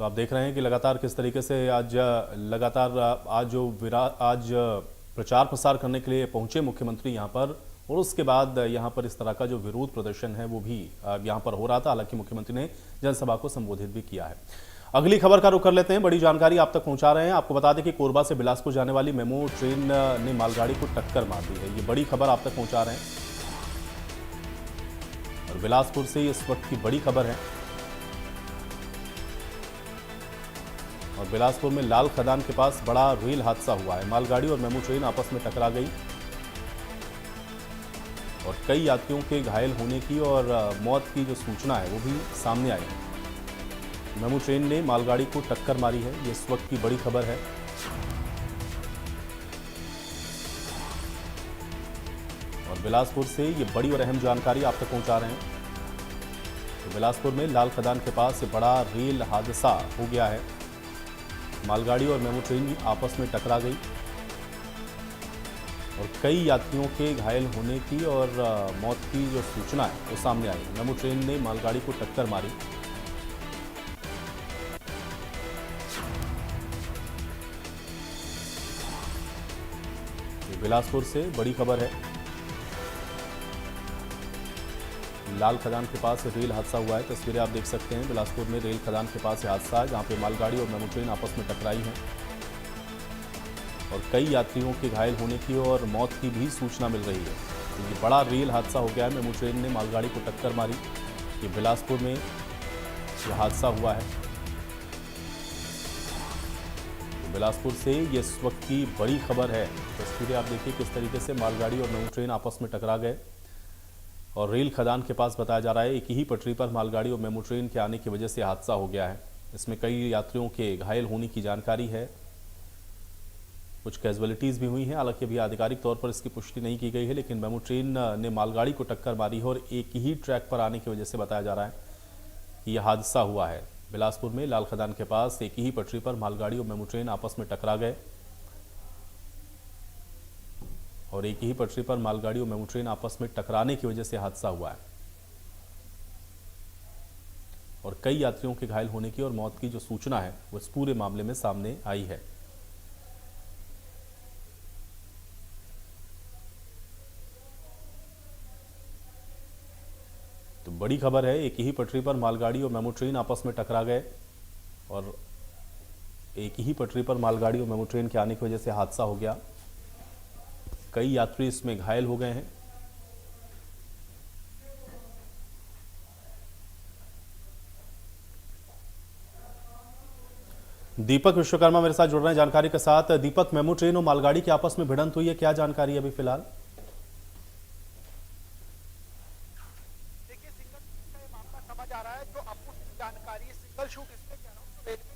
तो आप देख रहे हैं कि लगातार किस तरीके से आज प्रचार प्रसार करने के लिए पहुंचे मुख्यमंत्री यहां पर, और उसके बाद यहां पर इस तरह का जो विरोध प्रदर्शन है वो भी यहां पर हो रहा था। हालांकि मुख्यमंत्री ने जनसभा को संबोधित भी किया है। अगली खबर का रुख कर लेते हैं। बड़ी जानकारी आप तक पहुंचा रहे हैं। आपको बता दें कि कोरबा से बिलासपुर जाने वाली मेमू ट्रेन ने मालगाड़ी को टक्कर मार दी है। ये बड़ी खबर आप तक पहुंचा रहे हैं और बिलासपुर से इस वक्त की बड़ी खबर है। और बिलासपुर में लाल खदान के पास बड़ा रेल हादसा हुआ है। मालगाड़ी और मेमू ट्रेन आपस में टकरा गई और कई यात्रियों के घायल होने की और मौत की जो सूचना है वो भी सामने आई है। मेमू ट्रेन ने मालगाड़ी को टक्कर मारी है, ये इस वक्त की बड़ी खबर है। और बिलासपुर से ये बड़ी और अहम जानकारी आप तक पहुंचा रहे हैं। तो बिलासपुर में लाल खदान के पास बड़ा रेल हादसा हो गया है। मालगाड़ी और मेमू ट्रेन आपस में टकरा गई और कई यात्रियों के घायल होने की और मौत की जो सूचना है वो सामने आई। मेमू ट्रेन ने मालगाड़ी को टक्कर मारी। बिलासपुर से बड़ी खबर है। लाल खदान के पास रेल हादसा हुआ है। तस्वीरें आप देख सकते हैं। बिलासपुर में रेल खदान के पास हादसा है जहां पे मालगाड़ी और मेमू ट्रेन आपस में टकराई है और कई यात्रियों के घायल होने की और मौत की भी सूचना मिल रही है। तो ये बड़ा रेल हादसा हो गया है। मेमू ट्रेन ने मालगाड़ी को टक्कर मारी। ये बिलासपुर में यह हादसा हुआ है। तो बिलासपुर से ये इस वक्त की बड़ी खबर है। तस्वीरें आप देखिए किस तरीके से मालगाड़ी और मेमू ट्रेन आपस में टकरा गए और रेल खदान के पास बताया जा रहा है एक ही पटरी पर मालगाड़ी और मेमू ट्रेन के आने की वजह से हादसा हो गया है। इसमें कई यात्रियों के घायल होने की जानकारी है। कुछ कैजुअलिटीज़ भी हुई हैं। हालांकि अभी आधिकारिक तौर पर इसकी पुष्टि नहीं की गई है, लेकिन मेमू ट्रेन ने मालगाड़ी को टक्कर मारी है और एक ही ट्रैक पर आने की वजह से बताया जा रहा है कि यह हादसा हुआ है। बिलासपुर में लाल खदान के पास एक ही पटरी पर मालगाड़ी और मेमू ट्रेन आपस में टकरा गए और एक ही पटरी पर मालगाड़ी और मेमू ट्रेन आपस में टकराने की वजह से हादसा हुआ है और कई यात्रियों के घायल होने की और मौत की जो सूचना है वो इस पूरे मामले में सामने आई है। तो बड़ी खबर है। एक ही पटरी पर मालगाड़ी और मेमू ट्रेन आपस में टकरा गए और एक ही पटरी पर मालगाड़ी और मेमू ट्रेन के आने की वजह से हादसा हो गया। कई यात्री इसमें घायल हो गए हैं। दीपक विश्वकर्मा मेरे साथ जुड़ रहे हैं जानकारी के साथ। दीपक, मेमू ट्रेन और मालगाड़ी की आपस में भिड़ंत हुई है, क्या जानकारी है अभी फिलहाल? देखिए, सिंगल शूट का ये मामला समझ आ रहा है। जो अपुष्ट जानकारी सिंगल शूट इसमें कह रहा हूँ तो रेलवे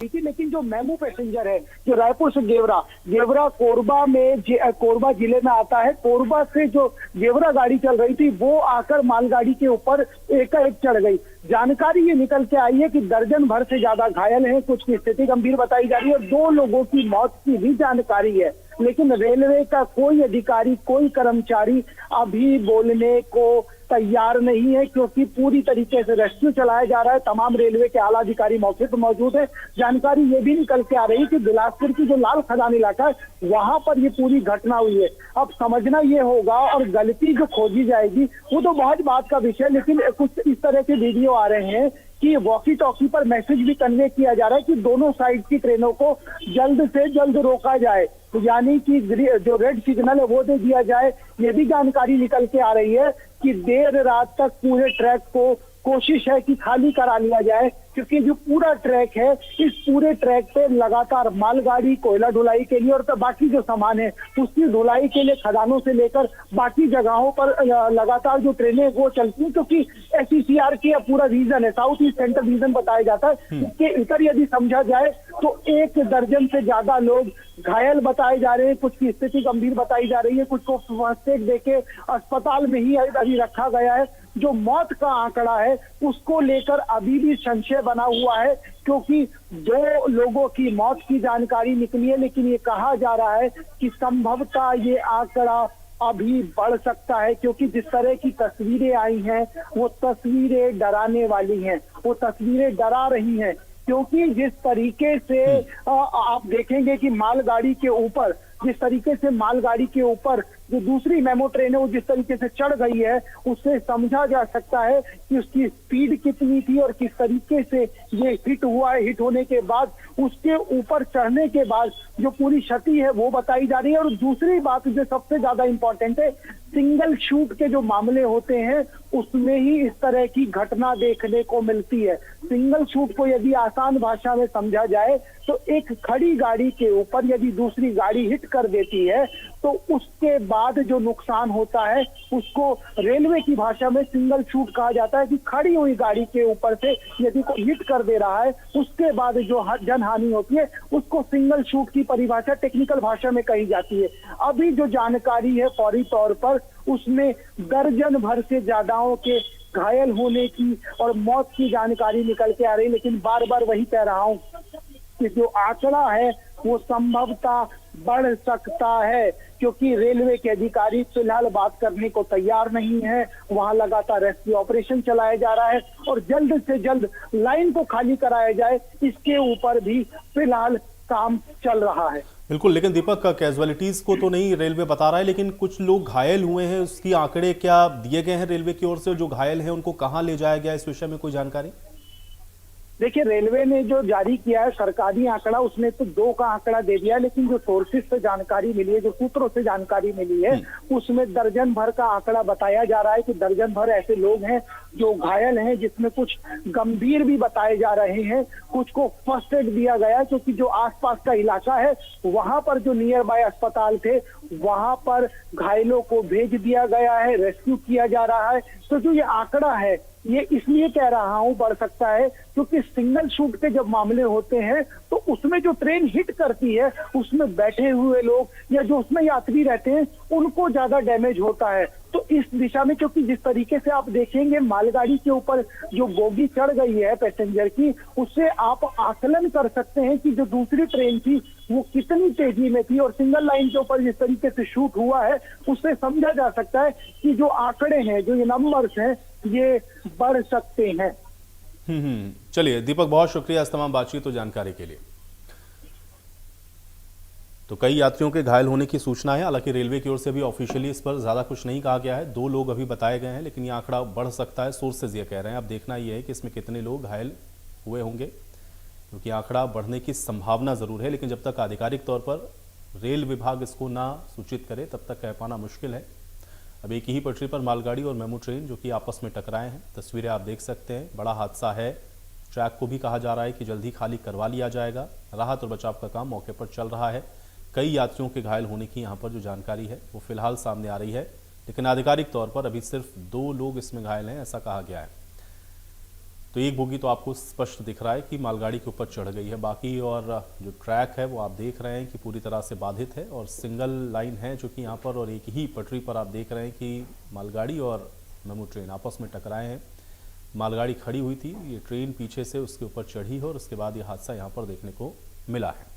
की लेकिन जो मेमू पैसेंजर है जो रायपुर से गेवरा कोरबा में कोरबा जिले में आता है, कोरबा से जो गेवरा गाड़ी चल रही थी वो आकर मालगाड़ी के ऊपर एकाएक चढ़ गई। जानकारी ये निकल के आई है कि दर्जन भर से ज्यादा घायल हैं, कुछ की स्थिति गंभीर बताई जा रही है और 2 लोगों की मौत की भी जानकारी है। लेकिन रेलवे का कोई अधिकारी, कोई कर्मचारी अभी बोलने को तैयार नहीं है, क्योंकि पूरी तरीके से रेस्क्यू चलाया जा रहा है। तमाम रेलवे के आला अधिकारी मौके पर मौजूद है। जानकारी ये भी निकल के आ रही है कि बिलासपुर की जो लाल खदान इलाका है वहां पर ये पूरी घटना हुई है। अब समझना ये होगा और गलती जो खोजी जाएगी वो तो बहुत बात का विषय है, लेकिन कुछ इस तरह के वीडियो आ रहे हैं कि वॉकी टॉकी पर मैसेज भी कन्वे किया जा रहा है कि दोनों साइड की ट्रेनों को जल्द से जल्द रोका जाए, तो यानी कि जो रेड सिग्नल है वो दे दिया जाए। ये भी जानकारी निकल के आ रही है कि देर रात तक पूरे ट्रैक को कोशिश है कि खाली करा लिया जाए, क्योंकि जो पूरा ट्रैक है इस पूरे ट्रैक पे लगातार मालगाड़ी कोयला ढुलाई के लिए और तो बाकी जो सामान है उसकी ढुलाई के लिए खदानों से लेकर बाकी जगहों पर लगातार जो ट्रेनें वो चलती हैं, क्योंकि SECR की पूरा रीजन है, साउथ ईस्ट सेंट्रल रीजन बताया जाता है। इसके इधर यदि समझा जाए तो 1 दर्जन से ज्यादा लोग घायल बताए जा रहे हैं, कुछ की स्थिति गंभीर बताई जा रही है, कुछ को फर्स्ट एड देके अस्पताल में ही अभी रखा गया है। जो मौत का आंकड़ा है उसको लेकर अभी भी संशय बना हुआ है, क्योंकि 2 लोगों की मौत की जानकारी निकली है, लेकिन ये कहा जा रहा है कि संभवतः ये आंकड़ा अभी बढ़ सकता है, क्योंकि जिस तरह की तस्वीरें आई हैं वो तस्वीरें डराने वाली हैं, वो तस्वीरें डरा रही हैं। क्योंकि जिस तरीके से आप देखेंगे कि मालगाड़ी के ऊपर, जिस तरीके से मालगाड़ी के ऊपर जो दूसरी मेमो ट्रेन है वो जिस तरीके से चढ़ गई है, उससे समझा जा सकता है कि उसकी स्पीड कितनी थी और किस तरीके से ये हिट हुआ है। हिट होने के बाद उसके ऊपर चढ़ने के बाद जो पूरी क्षति है वो बताई जा रही है। और दूसरी बात जो सबसे ज्यादा इंपॉर्टेंट है, सिंगल शूट के जो मामले होते हैं उसमें ही इस तरह की घटना देखने को मिलती है। सिंगल शूट को यदि आसान भाषा में समझा जाए तो एक खड़ी गाड़ी के ऊपर यदि दूसरी गाड़ी हिट कर देती है तो उसके बाद जो नुकसान होता है उसको रेलवे की भाषा में सिंगल शूट कहा जाता है। कि खड़ी हुई गाड़ी के ऊपर से यदि कोई हिट कर दे रहा है उसके बाद जो जनहानि होती है उसको सिंगल शूट की परिभाषा टेक्निकल भाषा में कही जाती है। अभी जो जानकारी है फौरी तौर पर उसमें दर्जन भर से ज्यादाओं के घायल होने की और मौत की जानकारी निकल के आ रही, लेकिन बार बार वही कह रहा हूं कि जो आंकड़ा है वो संभवतः बढ़ सकता है, क्योंकि रेलवे के अधिकारी फिलहाल बात करने को तैयार नहीं है। वहां लगातार रेस्क्यू ऑपरेशन चलाया जा रहा है और जल्द से जल्द लाइन को खाली कराया जाए, इसके ऊपर भी फिलहाल काम चल रहा है। बिल्कुल, लेकिन दीपक, कैजुअलिटीज को तो नहीं रेलवे बता रहा है, लेकिन कुछ लोग घायल हुए हैं, उसकी आंकड़े क्या दिए गए हैं रेलवे की ओर से? जो घायल हैं उनको कहां ले जाया गया, इस विषय में कोई जानकारी? देखिए, रेलवे ने जो जारी किया है सरकारी आंकड़ा, उसने तो 2 का आंकड़ा दे दिया है, लेकिन जो सोर्सेज से जानकारी मिली है, जो सूत्रों से जानकारी मिली है, उसमें दर्जन भर का आंकड़ा बताया जा रहा है कि दर्जन भर ऐसे लोग हैं जो घायल हैं, जिसमें कुछ गंभीर भी बताए जा रहे हैं, कुछ को फर्स्ट एड दिया गया, क्योंकि जो आसपास का इलाका है वहां पर जो नियर बाय अस्पताल थे वहां पर घायलों को भेज दिया गया है, रेस्क्यू किया जा रहा है। तो जो ये आंकड़ा है ये इसलिए कह रहा हूं बढ़ सकता है क्योंकि सिंगल शूट के जब मामले होते हैं तो उसमें जो ट्रेन हिट करती है उसमें बैठे हुए लोग या जो उसमें यात्री रहते हैं उनको ज्यादा डैमेज होता है। तो इस दिशा में, क्योंकि जिस तरीके से आप देखेंगे मालगाड़ी के ऊपर जो बोगी चढ़ गई है पैसेंजर की, उससे आप आकलन कर सकते हैं कि जो दूसरी ट्रेन थी वो कितनी तेजी में थी, और सिंगल लाइन के ऊपर जिस तरीके से शूट हुआ है उससे समझा जा सकता है कि जो आंकड़े हैं, जो ये नंबर्स हैं, ये बढ़ सकते हैं। चलिए दीपक, बहुत शुक्रिया इस तमाम बातचीत और जानकारी के लिए। तो कई यात्रियों के घायल होने की सूचना है, हालांकि रेलवे की ओर से भी ऑफिशियली इस पर ज़्यादा कुछ नहीं कहा गया है। 2 लोग अभी बताए गए हैं, लेकिन ये आंकड़ा बढ़ सकता है, सोर्सेज ये कह रहे हैं। अब देखना ये है कि इसमें कितने लोग घायल हुए होंगे, क्योंकि आंकड़ा बढ़ने की संभावना ज़रूर है, लेकिन जब तक आधिकारिक तौर पर रेल विभाग इसको ना सूचित करे तब तक कह पाना मुश्किल है। अब एक ही पटरी पर मालगाड़ी और मेमू ट्रेन जो कि आपस में टकराए हैं, तस्वीरें आप देख सकते हैं। बड़ा हादसा है। ट्रैक को भी कहा जा रहा है कि जल्द ही खाली करवा लिया जाएगा। राहत और बचाव का काम मौके पर चल रहा है। कई यात्रियों के घायल होने की यहाँ पर जो जानकारी है वो फिलहाल सामने आ रही है, लेकिन आधिकारिक तौर पर अभी सिर्फ 2 लोग इसमें घायल हैं, ऐसा कहा गया है। तो एक बोगी तो आपको स्पष्ट दिख रहा है कि मालगाड़ी के ऊपर चढ़ गई है। बाकी और जो ट्रैक है वो आप देख रहे हैं कि पूरी तरह से बाधित है और सिंगल लाइन है जो कि यहाँ पर, और एक ही पटरी पर आप देख रहे हैं कि मालगाड़ी और मेमू ट्रेन आपस में टकराए हैं। मालगाड़ी खड़ी हुई थी, ये ट्रेन पीछे से उसके ऊपर चढ़ी है और उसके बाद ये हादसा यहाँ पर देखने को मिला है।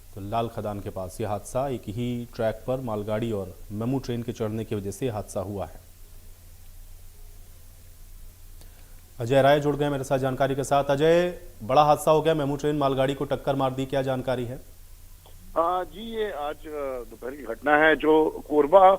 तो लाल खदान के पास यह हादसा, एक ही ट्रैक पर मालगाड़ी और मेमू ट्रेन के चढ़ने की वजह से हादसा हुआ है। अजय राय जुड़ गए मेरे साथ जानकारी के साथ। अजय, बड़ा हादसा हो गया, मेमू ट्रेन मालगाड़ी को टक्कर मार दी, क्या जानकारी है? जी, ये आज दोपहर की घटना है जो कोरबा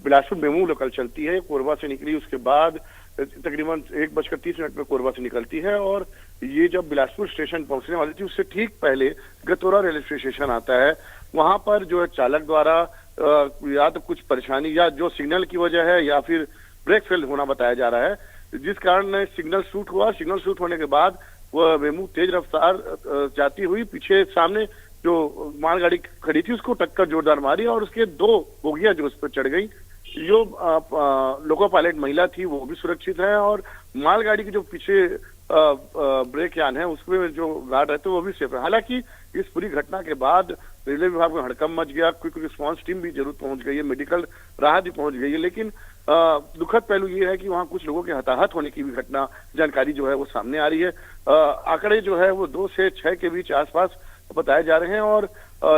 बिलासपुर मेमू लोकल चलती है। कोरबा से निकली, उसके बाद तकरीबन 1:30 में कोरबा से निकलती है और ये जब बिलासपुर स्टेशन पहुंचने वाली थी उससे ठीक पहले गतोरा रेलवे स्टेशन आता है। वहां पर जो है चालक द्वारा या तो कुछ परेशानी या जो सिग्नल की वजह है या फिर ब्रेक फेल होना बताया जा रहा है, जिस कारण सिग्नल शूट हुआ। सिग्नल शूट होने के बाद वह मेमू तेज रफ्तार जाती हुई पीछे सामने जो मालगाड़ी खड़ी थी उसको टक्कर जोरदार मारी और उसके 2 बोगियां जो उस पर चढ़ गई। जो लोको पायलट महिला थी वो भी सुरक्षित है और मालगाड़ी के जो पीछे ब्रेक यान है उसमें जो गार्ड रहते वो भी सेफ है। हालांकि इस पूरी घटना के बाद रेलवे विभाग में हड़कंप मच गया, क्विक रिस्पांस टीम भी जरूर पहुंच गई है, मेडिकल राहत भी पहुंच गई है, लेकिन दुखद पहलू ये है कि वहाँ कुछ लोगों के हताहत होने की भी घटना जानकारी जो है वो सामने आ रही है। आंकड़े जो है वो 2 से 6 के बीच आसपास बताए जा रहे हैं और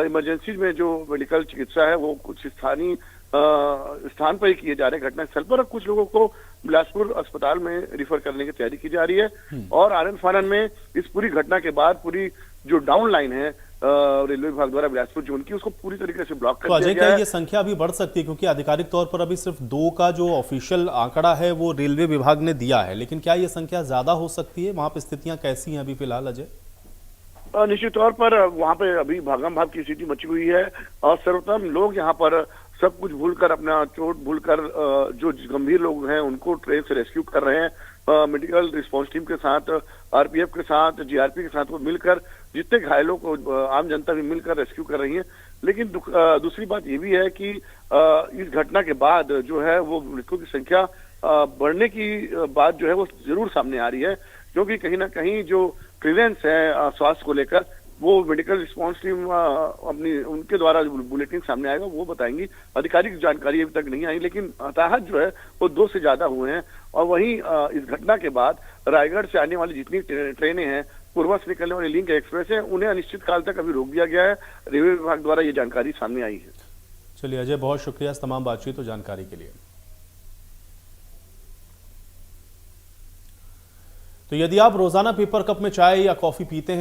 इमरजेंसी में जो मेडिकल चिकित्सा है वो कुछ स्थानीय स्थान पर ही किए जा रहे हैं घटनास्थल पर, और कुछ लोगों को बिलासपुर अस्पताल में रिफर करने की तैयारी की जा रही है। और आनन फानन में इस पूरी घटना के बाद पूरी जो डाउन लाइन है रेलवे विभाग द्वारा बिलासपुर जोन की, उसको पूरी तरीके से ब्लॉक कर तो दिया अजय, गया क्या है। ये संख्या अभी बढ़ सकती है? क्योंकि आधिकारिक तौर पर अभी सिर्फ 2 का जो ऑफिशियल आंकड़ा है वो रेलवे विभाग ने दिया है, लेकिन क्या ये संख्या ज्यादा हो सकती है? वहां पर स्थितियां कैसी हैं अभी फिलहाल अजय? निश्चित तौर पर वहां पे अभी भागम भाग की स्थिति मची हुई है और सर्वप्रथम लोग यहाँ पर सब कुछ भूलकर, अपना चोट भूलकर जो गंभीर लोग हैं उनको ट्रेन से रेस्क्यू कर रहे हैं। मेडिकल रिस्पांस टीम के साथ, आरपीएफ के साथ, जीआरपी के साथ वो मिलकर जितने घायलों को आम जनता भी मिलकर रेस्क्यू कर रही है। लेकिन दूसरी बात ये भी है कि इस घटना के बाद जो है वो मृतकों की संख्या बढ़ने की बात जो है वो जरूर सामने आ रही है, क्योंकि कहीं ना कहीं जो क्लियरेंस है स्वास्थ्य को लेकर वो मेडिकल रिस्पांस टीम अपनी उनके द्वारा बुलेटिन सामने आएगा वो बताएंगी। आधिकारिक जानकारी अभी तक नहीं आई, लेकिन हताहत जो है वो 2 से ज्यादा हुए हैं। और वहीं इस घटना के बाद रायगढ़ से आने वाली जितनी ट्रेनें हैं, पूर्वा से निकलने वाली लिंक एक्सप्रेस है, उन्हें अनिश्चित काल तक अभी रोक दिया गया है। रेलवे विभाग द्वारा ये जानकारी सामने आई है। चलिए अजय, बहुत शुक्रिया इस तमाम बातचीत और जानकारी के लिए। तो यदि आप रोजाना पेपर कप में चाय या कॉफी पीते हैं